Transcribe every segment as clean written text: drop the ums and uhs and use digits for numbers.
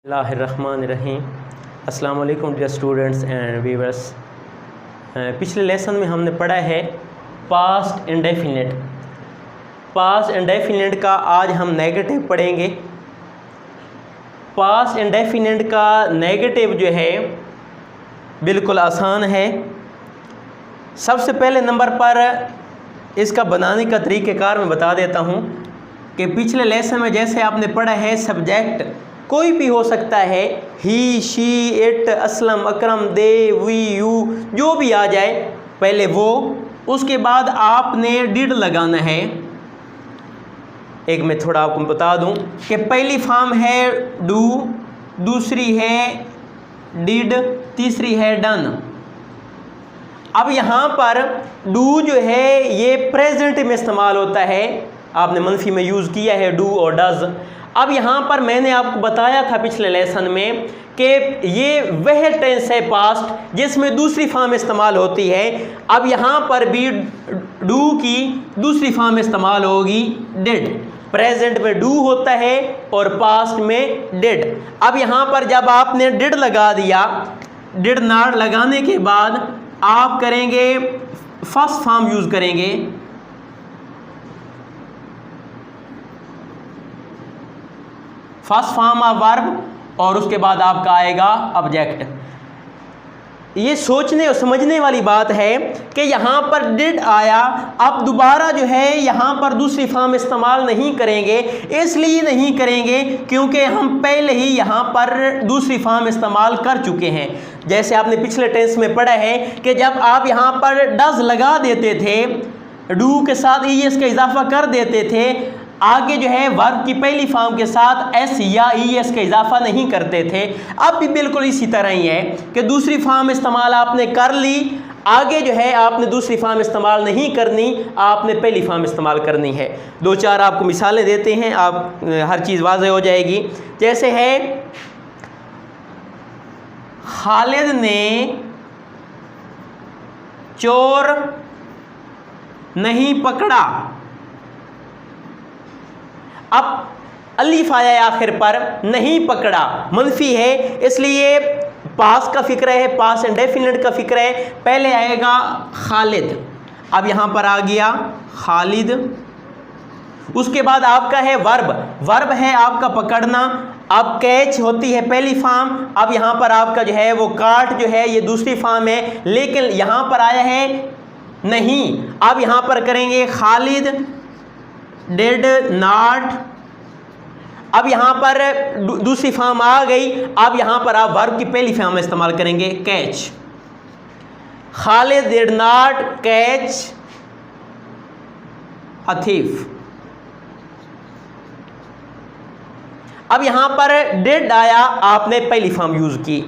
बिस्मिल्लाहिर्रहमानिर्रहीम। अस्सलाम वालेकुम डियर स्टूडेंट्स एंड व्यूअर्स। पिछले लेसन में हमने पढ़ा है पास्ट इंडेफिनिट। पास्ट इंडेफिनिट का आज हम नेगेटिव पढ़ेंगे। पास्ट इंडेफिनिट का नेगेटिव जो है बिल्कुल आसान है। सबसे पहले नंबर पर इसका बनाने का तरीक़ेकार मैं बता देता हूँ कि पिछले लेसन में जैसे आपने पढ़ा है सब्जेक्ट कोई भी हो सकता है, he, she, it, Aslam, Akram, they, we, you, जो भी आ जाए पहले वो, उसके बाद आपने डिड लगाना है। एक मैं थोड़ा आपको बता दूं कि पहली फॉर्म है डू, दूसरी है डिड, तीसरी है डन। अब यहाँ पर डू जो है ये प्रेजेंट में इस्तेमाल होता है, आपने मनफी में यूज़ किया है डू और डज। अब यहाँ पर मैंने आपको बताया था पिछले लेसन में कि ये वह टेंस है पास्ट जिसमें दूसरी फॉर्म इस्तेमाल होती है। अब यहाँ पर भी डू की दूसरी फॉर्म इस्तेमाल होगी डिड। प्रेजेंट में डू होता है और पास्ट में डिड। अब यहाँ पर जब आपने डिड लगा दिया, डिड नॉट लगाने के बाद आप करेंगे फर्स्ट फॉर्म यूज़ करेंगे। फर्स्ट फॉर्म ऑफ वर्ब और उसके बाद आपका आएगा ऑब्जेक्ट। ये सोचने और समझने वाली बात है कि यहाँ पर डिड आया, अब दोबारा जो है यहाँ पर दूसरी फॉर्म इस्तेमाल नहीं करेंगे। इसलिए नहीं करेंगे क्योंकि हम पहले ही यहाँ पर दूसरी फॉर्म इस्तेमाल कर चुके हैं। जैसे आपने पिछले टेंस में पढ़ा है कि जब आप यहाँ पर डज लगा देते थे, डू के साथ ईएस का इजाफा कर देते थे, आगे जो है वर्ब की पहली फॉर्म के साथ एस या ईएस का इजाफा नहीं करते थे। अब भी बिल्कुल इसी तरह ही है कि दूसरी फॉर्म इस्तेमाल आपने कर ली, आगे जो है आपने दूसरी फॉर्म इस्तेमाल नहीं करनी, आपने पहली फॉर्म इस्तेमाल करनी है। दो चार आपको मिसालें देते हैं, आप हर चीज़ वाज़ेह हो जाएगी। जैसे है खालिद ने चोर नहीं पकड़ा। अब अलिफ आया आखिर पर, नहीं पकड़ा मनफी है, इसलिए पास का फिक्र है, पास इंडेफिनिट का फिक्र है। पहले आएगा खालिद, अब यहाँ पर आ गया खालिद। उसके बाद आपका है वर्ब, वर्ब है आपका पकड़ना। अब कैच होती है पहली फॉर्म, अब यहाँ पर आपका जो है वो काट जो है ये दूसरी फॉर्म है, लेकिन यहाँ पर आया है नहीं। अब यहाँ पर करेंगे खालिद डिड नॉट। अब यहाँ पर दूसरी फॉर्म आ गई, अब यहाँ पर आप वर्ब की पहली फॉर्म इस्तेमाल करेंगे catch. Khalid did not catch a thief. अब यहाँ पर डिड आया, आपने पहली फॉर्म यूज की।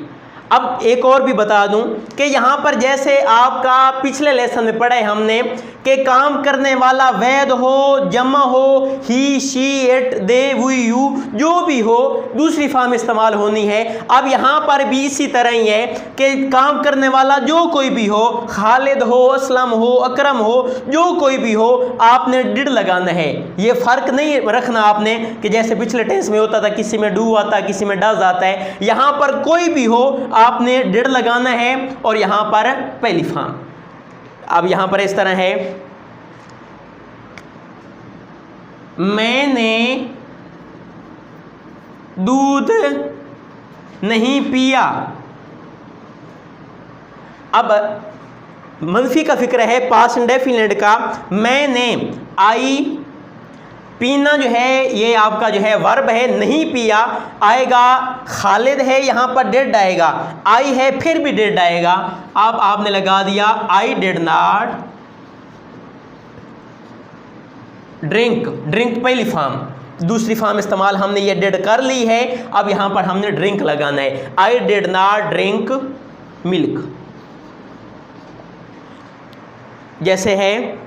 अब एक और भी बता दूं कि यहाँ पर जैसे आपका पिछले लेसन में पढ़ा है हमने कि काम करने वाला वैध हो, जमा हो, he, she, it, they, we, you, जो भी हो दूसरी फॉर्म इस्तेमाल होनी है। अब यहाँ पर भी इसी तरह ही है कि काम करने वाला जो कोई भी हो, खालिद हो, असलम हो, अकरम हो, जो कोई भी हो, आपने डिड लगाना है। ये फ़र्क नहीं रखना आपने कि जैसे पिछले टेंस में होता था किसी में डू आता, किसी में डज आता है। यहाँ पर कोई भी हो आपने डिड लगाना है और यहाँ पर पहली फॉर्म। अब यहाँ पर इस तरह है मैंने दूध नहीं पिया। अब मनफी का फिक्र है पास्ट इंडेफिनिट का। मैंने आई, पीना जो है ये आपका जो है वर्ब है, नहीं पिया आएगा खालिद है, यहाँ पर डिड आएगा, आई है फिर भी डिड आएगा। अब आपने लगा दिया I did not drink. Drink पहली फॉर्म, दूसरी फॉर्म इस्तेमाल हमने ये डिड कर ली है। अब यहाँ पर हमने ड्रिंक लगाना है, I did not drink milk. जैसे है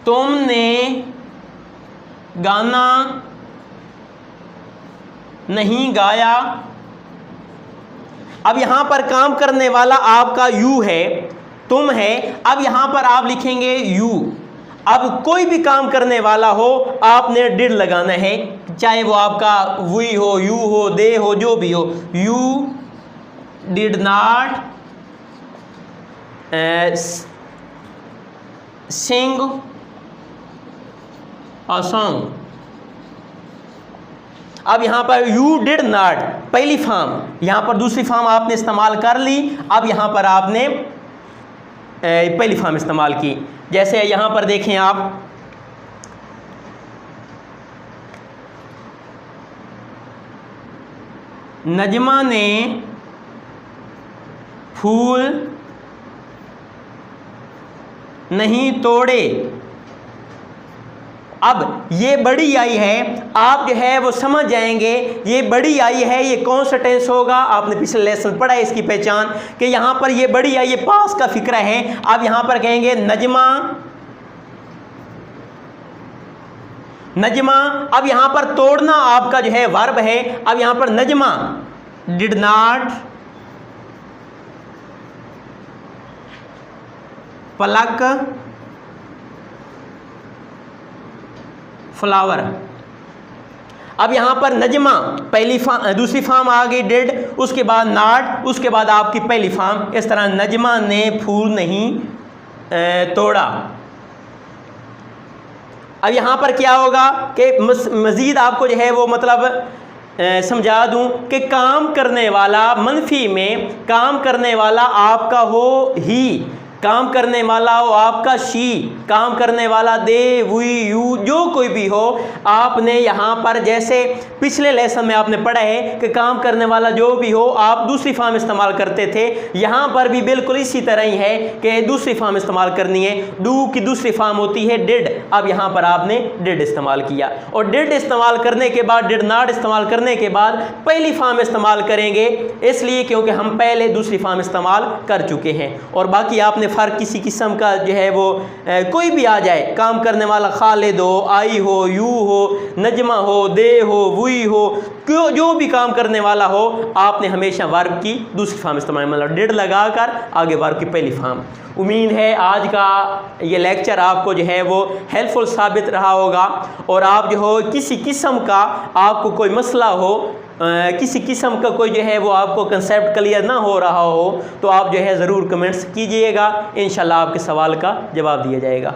तुमने गाना नहीं गाया। अब यहाँ पर काम करने वाला आपका यू है, तुम है। अब यहाँ पर आप लिखेंगे यू। अब कोई भी काम करने वाला हो आपने डिड लगाना है, चाहे वो आपका वी हो, यू हो, दे हो, जो भी हो। You did not sing a song. अब यहाँ पर यू डिड नॉट पहली फॉर्म, यहाँ पर दूसरी फॉर्म आपने इस्तेमाल कर ली। अब यहाँ पर आपने पहली फॉर्म इस्तेमाल की। जैसे यहाँ पर देखें आप, नजमा ने फूल नहीं तोड़े। अब ये बड़ी आई है, आप जो है वो समझ जाएंगे ये बड़ी आई है, ये कौन सा टेंस होगा। आपने पिछले लेसन पढ़ा है इसकी पहचान कि यहाँ पर ये बड़ी आई, ये पास का फिक्रा है। अब यहाँ पर कहेंगे नजमा, नजमा। अब यहाँ पर तोड़ना आपका जो है वर्ब है। अब यहाँ पर Najma did not plug flower. अब यहाँ पर नजमा पहली फॉर्म, दूसरी फॉर्म आ गई डिड, उसके बाद नॉट, उसके बाद आपकी पहली फॉर्म। इस तरह नजमा ने फूल नहीं तोड़ा। अब यहाँ पर क्या होगा कि मज़ीद आपको जो है वो मतलब समझा दूं कि काम करने वाला मनफी में काम करने वाला आपका हो ही, काम करने वाला हो आपका शी, काम करने वाला दे, वी, यू, जो कोई भी हो। आपने यहाँ पर जैसे पिछले लेसन में आपने पढ़ा है कि काम करने वाला जो भी हो आप दूसरी फॉर्म इस्तेमाल करते थे। यहाँ पर भी बिल्कुल इसी तरह ही है कि दूसरी फॉर्म इस्तेमाल करनी है। डू की दूसरी फॉर्म होती है डिड। अब यहाँ पर आपने डिड इस्तेमाल किया, और डिड इस्तेमाल करने के बाद, डिड नॉट इस्तेमाल करने के बाद पहली फॉर्म इस्तेमाल करेंगे, इसलिए क्योंकि हम पहले दूसरी फॉर्म इस्तेमाल कर चुके हैं। और बाकी आपने फ़र्क किसी किस्म का जो है वो कोई भी आ जाए, काम करने वाला खालिद हो, आई हो, यू हो, नजमा हो, दे हो, वी हो, क्यों जो भी काम करने वाला हो, आपने हमेशा वर्ब की दूसरी फॉर्म इस्तेमाल, मतलब डिड लगाकर आगे वर्ब की पहली फॉर्म। उम्मीद है आज का ये लेक्चर आपको जो है वो हेल्पफुल साबित रहा होगा, और आप जो हो किसी किस्म का आपको कोई मसला हो, किसी किस्म का कोई जो है वो आपको कंसेप्ट क्लियर ना हो रहा हो, तो आप जो है ज़रूर कमेंट्स कीजिएगा। इंशाल्लाह आपके सवाल का जवाब दिया जाएगा।